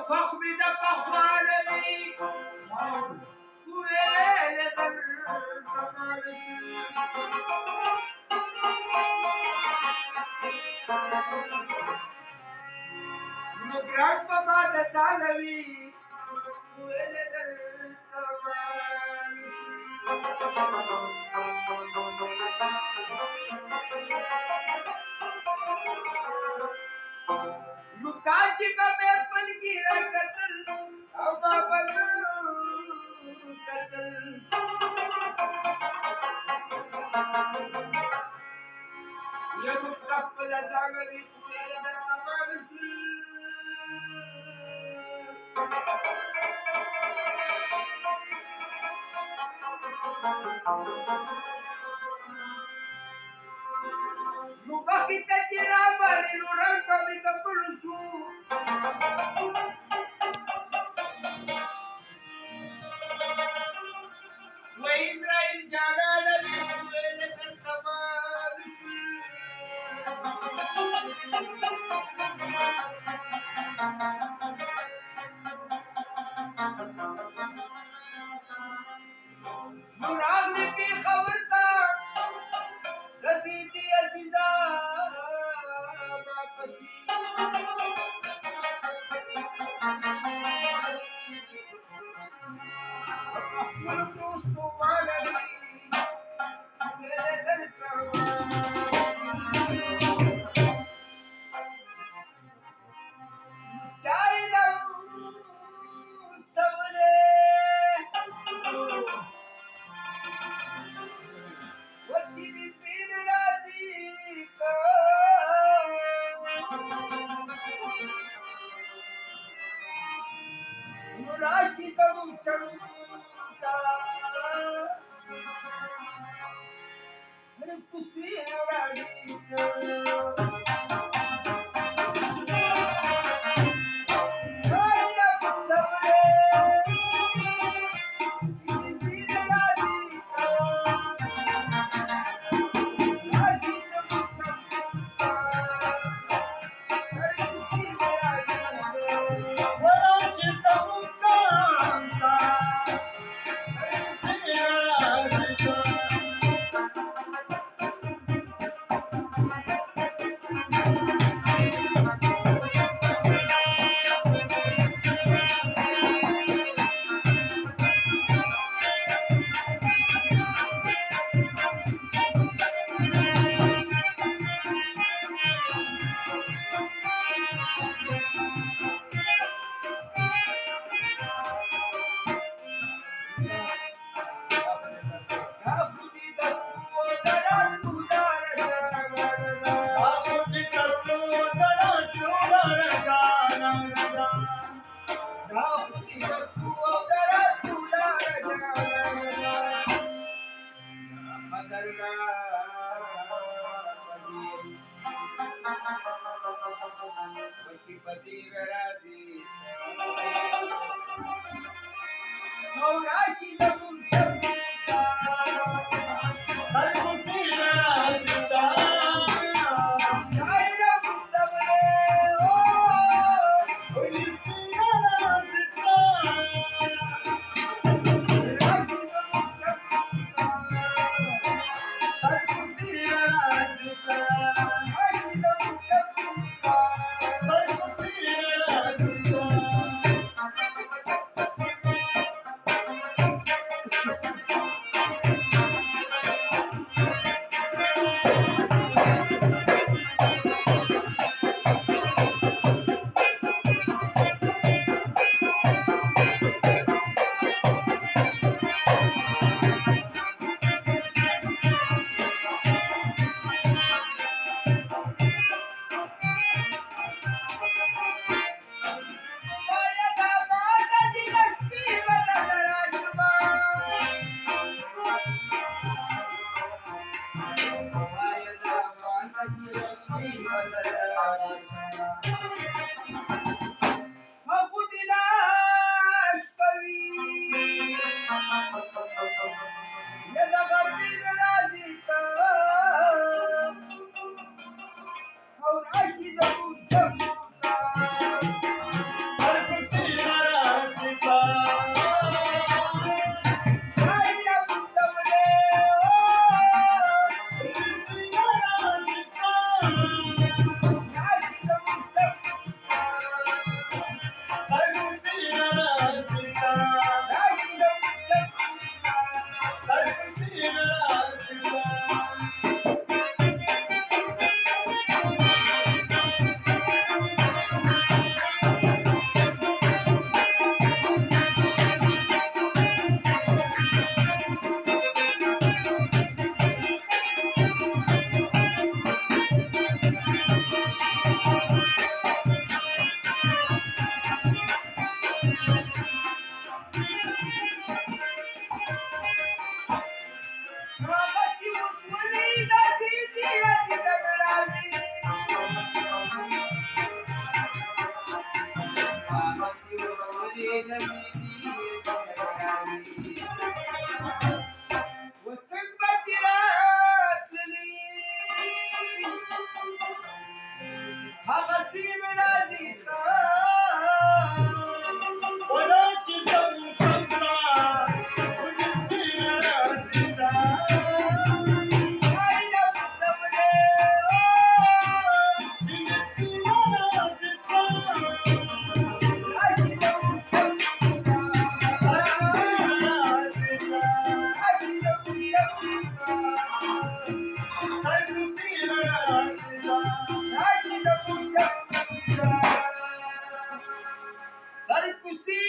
فاخبز فخالني خويل در تمارسي نگران په ما د ځالوي خويل در تمارسي نو کاچی په مې پلګي را کتل او بابا کتل یو خپل ځاګوي خويل در تمارسي نو بخي ته چې راغلی نو رنګ به مې د پړو شو و اسرائیل جانانه مې خویل در تمام شو نو راغلی پېښور ته رسیدي عزیزه واپسي خپلو دوستو مالوي خویل در چایلم سولې وچی می پیر راضی کا راشی تم چنتا میرے کسی راضی کا वसंताची रात्री हा हसीन राधिका वराशी संपंका तुझी स्थिर रसिका आईला मुसवले तुझी स्थिर रसिका आईला मुसवले रसिका आईला मुसवले स्थिर रसिका आईला मुसवले तर कुसी